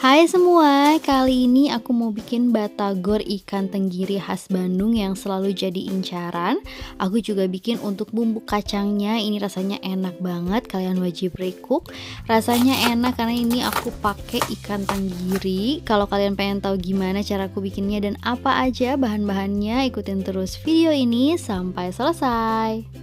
Hai semua, kali ini aku mau bikin batagor ikan tenggiri khas Bandung yang selalu jadi incaran. Aku juga bikin untuk bumbu kacangnya, ini rasanya enak banget, kalian wajib recook. Rasanya enak karena ini aku pakai ikan tenggiri. Kalau kalian pengen tahu gimana cara aku bikinnya dan apa aja bahan-bahannya, ikutin terus video ini sampai selesai.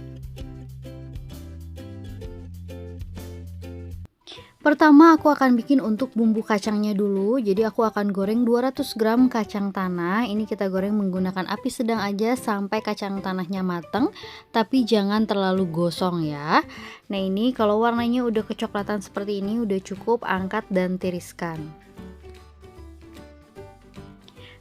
Pertama aku akan bikin untuk bumbu kacangnya dulu. Jadi aku akan goreng 200 gram kacang tanah. Ini kita goreng menggunakan api sedang aja sampai kacang tanahnya mateng, tapi jangan terlalu gosong ya. Nah ini kalau warnanya udah kecoklatan seperti ini udah cukup, angkat dan tiriskan.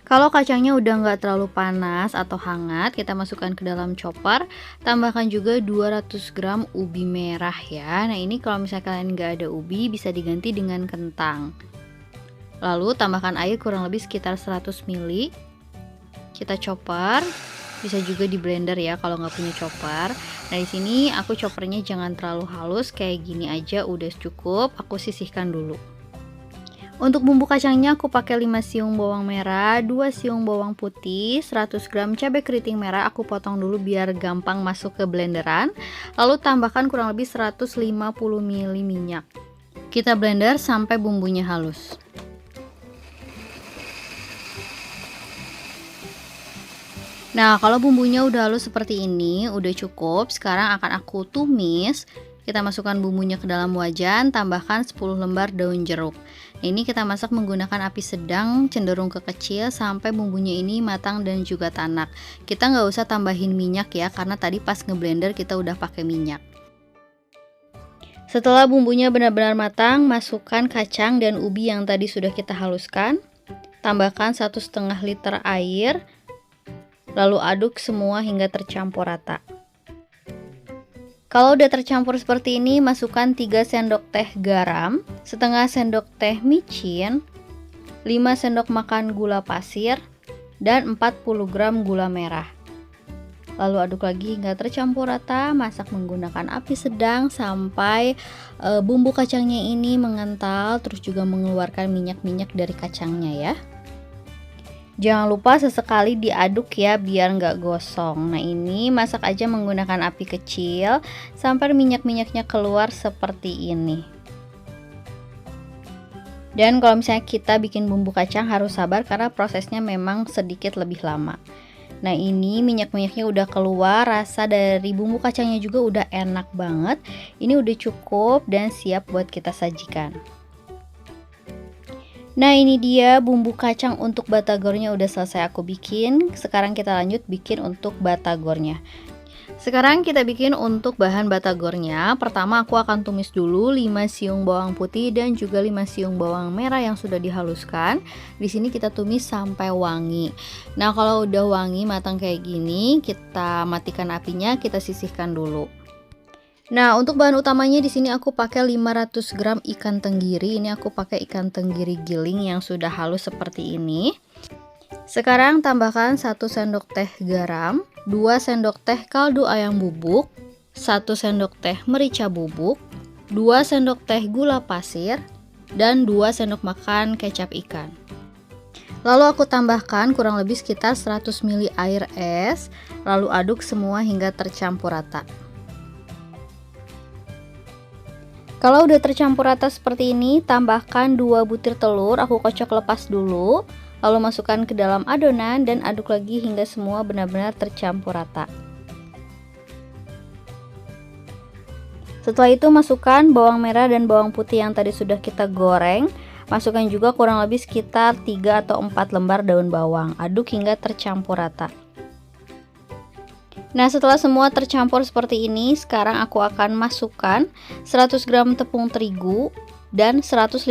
Kalau kacangnya udah nggak terlalu panas atau hangat, kita masukkan ke dalam chopper. Tambahkan juga 200 gram ubi merah ya. Nah ini kalau misalnya kalian nggak ada ubi, bisa diganti dengan kentang. Lalu tambahkan air kurang lebih sekitar 100 ml. Kita chopper, bisa juga di blender ya kalau nggak punya chopper. Nah di sini aku choppernya jangan terlalu halus, kayak gini aja udah cukup. Aku sisihkan dulu. Untuk bumbu kacangnya aku pakai 5 siung bawang merah, 2 siung bawang putih, 100 gram cabai keriting merah aku potong dulu biar gampang masuk ke blenderan. Lalu tambahkan kurang lebih 150 ml minyak. Kita blender sampai bumbunya halus. Nah, kalau bumbunya udah halus seperti ini, udah cukup. Sekarang akan aku tumis. Kita masukkan bumbunya ke dalam wajan, tambahkan 10 lembar daun jeruk. Nah, ini kita masak menggunakan api sedang, cenderung ke kecil sampai bumbunya ini matang dan juga tanak. Kita nggak usah tambahin minyak ya, karena tadi pas ngeblender kita udah pakai minyak. Setelah bumbunya benar-benar matang, masukkan kacang dan ubi yang tadi sudah kita haluskan. Tambahkan 1,5 liter air, lalu aduk semua hingga tercampur rata. Kalau udah tercampur seperti ini, masukkan 3 sendok teh garam, setengah sendok teh micin, 5 sendok makan gula pasir, dan 40 gram gula merah. Lalu aduk lagi hingga tercampur rata, masak menggunakan api sedang sampai bumbu kacangnya ini mengental, terus juga mengeluarkan minyak-minyak dari kacangnya ya. Jangan lupa sesekali diaduk ya biar nggak gosong. Nah ini masak aja menggunakan api kecil sampai minyak-minyaknya keluar seperti ini. Dan kalau misalnya kita bikin bumbu kacang harus sabar karena prosesnya memang sedikit lebih lama. Nah ini minyak-minyaknya udah keluar, rasa dari bumbu kacangnya juga udah enak banget. Ini udah cukup dan siap buat kita sajikan. Nah ini dia bumbu kacang untuk batagornya udah selesai aku bikin. Sekarang kita lanjut bikin untuk batagornya. Sekarang kita bikin untuk bahan batagornya. Pertama aku akan tumis dulu 5 siung bawang putih dan juga 5 siung bawang merah yang sudah dihaluskan. Di sini kita tumis sampai wangi. Nah kalau udah wangi matang kayak gini, kita matikan apinya, kita sisihkan dulu. Nah, untuk bahan utamanya di sini aku pakai 500 gram ikan tenggiri. Ini aku pakai ikan tenggiri giling yang sudah halus seperti ini. Sekarang tambahkan 1 sendok teh garam, 2 sendok teh kaldu ayam bubuk, 1 sendok teh merica bubuk, 2 sendok teh gula pasir, dan 2 sendok makan kecap ikan. Lalu aku tambahkan kurang lebih sekitar 100 ml air es, lalu aduk semua hingga tercampur rata. Kalau udah tercampur rata seperti ini, tambahkan 2 butir telur, aku kocok lepas dulu, lalu masukkan ke dalam adonan dan aduk lagi hingga semua benar-benar tercampur rata. Setelah itu masukkan bawang merah dan bawang putih yang tadi sudah kita goreng, masukkan juga kurang lebih sekitar 3 atau 4 lembar daun bawang, aduk hingga tercampur rata. Nah setelah semua tercampur seperti ini, sekarang aku akan masukkan 100 gram tepung terigu dan 150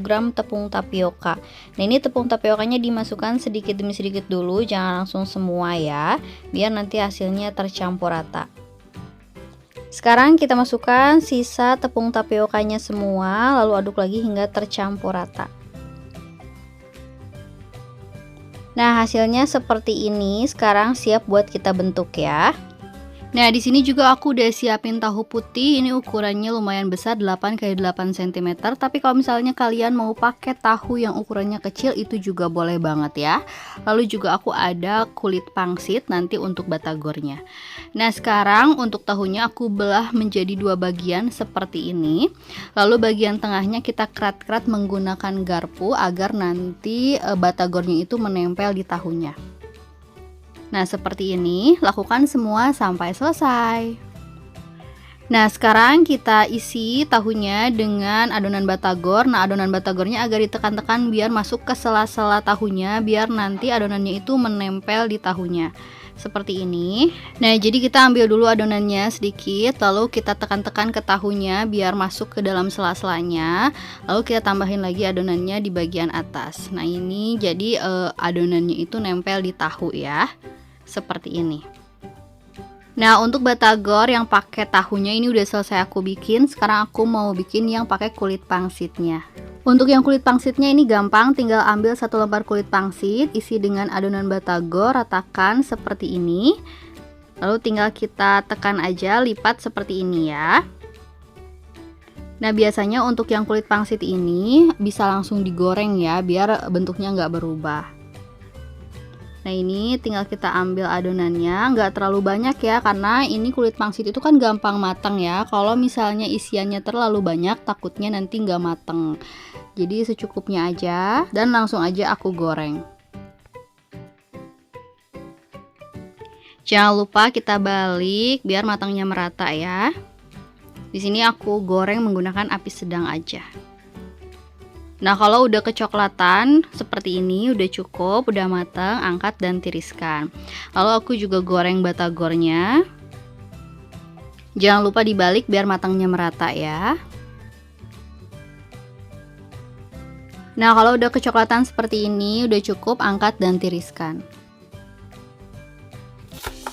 gram tepung tapioka. Nah ini tepung tapiokanya dimasukkan sedikit demi sedikit dulu, jangan langsung semua ya, biar nanti hasilnya tercampur rata. Sekarang kita masukkan sisa tepung tapiokanya semua, lalu aduk lagi hingga tercampur rata. Nah hasilnya seperti ini, sekarang siap buat kita bentuk ya. Nah, di sini juga aku udah siapin tahu putih. Ini ukurannya lumayan besar, 8 x 8 cm. Tapi kalau misalnya kalian mau pakai tahu yang ukurannya kecil, itu juga boleh banget ya. Lalu juga aku ada kulit pangsit nanti untuk batagornya. Nah, sekarang untuk tahunya aku belah menjadi dua bagian seperti ini. Lalu bagian tengahnya kita kerat-kerat menggunakan garpu agar nanti batagornya itu menempel di tahunya. Nah, seperti ini, lakukan semua sampai selesai. Nah, sekarang kita isi tahunya dengan adonan batagor. Nah, adonan batagornya agak ditekan-tekan biar masuk ke sela-sela tahunya, biar nanti adonannya itu menempel di tahunya. Seperti ini. Nah, jadi kita ambil dulu adonannya sedikit, lalu kita tekan-tekan ke tahunya biar masuk ke dalam sela-selanya. Lalu kita tambahin lagi adonannya di bagian atas. Nah, ini jadi adonannya itu nempel di tahu ya. Seperti ini. Nah, untuk batagor yang pakai tahunya ini udah selesai aku bikin. Sekarang aku mau bikin yang pakai kulit pangsitnya. Untuk yang kulit pangsitnya ini gampang, tinggal ambil satu lembar kulit pangsit, isi dengan adonan batagor, ratakan seperti ini. Lalu tinggal kita tekan aja, lipat seperti ini ya. Nah, biasanya untuk yang kulit pangsit ini bisa langsung digoreng ya, biar bentuknya nggak berubah. Nah, ini tinggal kita ambil adonannya, nggak terlalu banyak ya, karena ini kulit pangsit itu kan gampang matang ya. Kalau misalnya isiannya terlalu banyak, takutnya nanti nggak mateng. Jadi secukupnya aja, dan langsung aja aku goreng. Jangan lupa kita balik biar matangnya merata ya. Di sini aku goreng menggunakan api sedang aja. Nah, kalau udah kecoklatan seperti ini udah cukup, udah matang, angkat dan tiriskan. Lalu aku juga goreng batagornya. Jangan lupa dibalik biar matangnya merata ya. Nah, kalau udah kecoklatan seperti ini udah cukup, angkat dan tiriskan.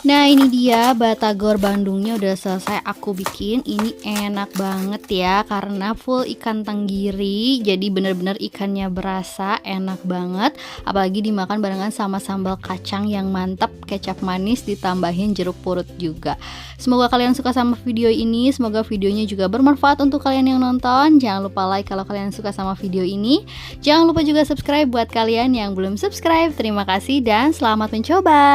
Nah, ini dia batagor Bandungnya udah selesai aku bikin. Ini enak banget ya, karena full ikan tenggiri. Jadi bener-bener ikannya berasa, enak banget. Apalagi dimakan barengan sama sambal kacang yang mantap, kecap manis ditambahin jeruk purut juga. Semoga kalian suka sama video ini. Semoga videonya juga bermanfaat untuk kalian yang nonton. Jangan lupa like kalau kalian suka sama video ini. Jangan lupa juga subscribe buat kalian yang belum subscribe. Terima kasih dan selamat mencoba.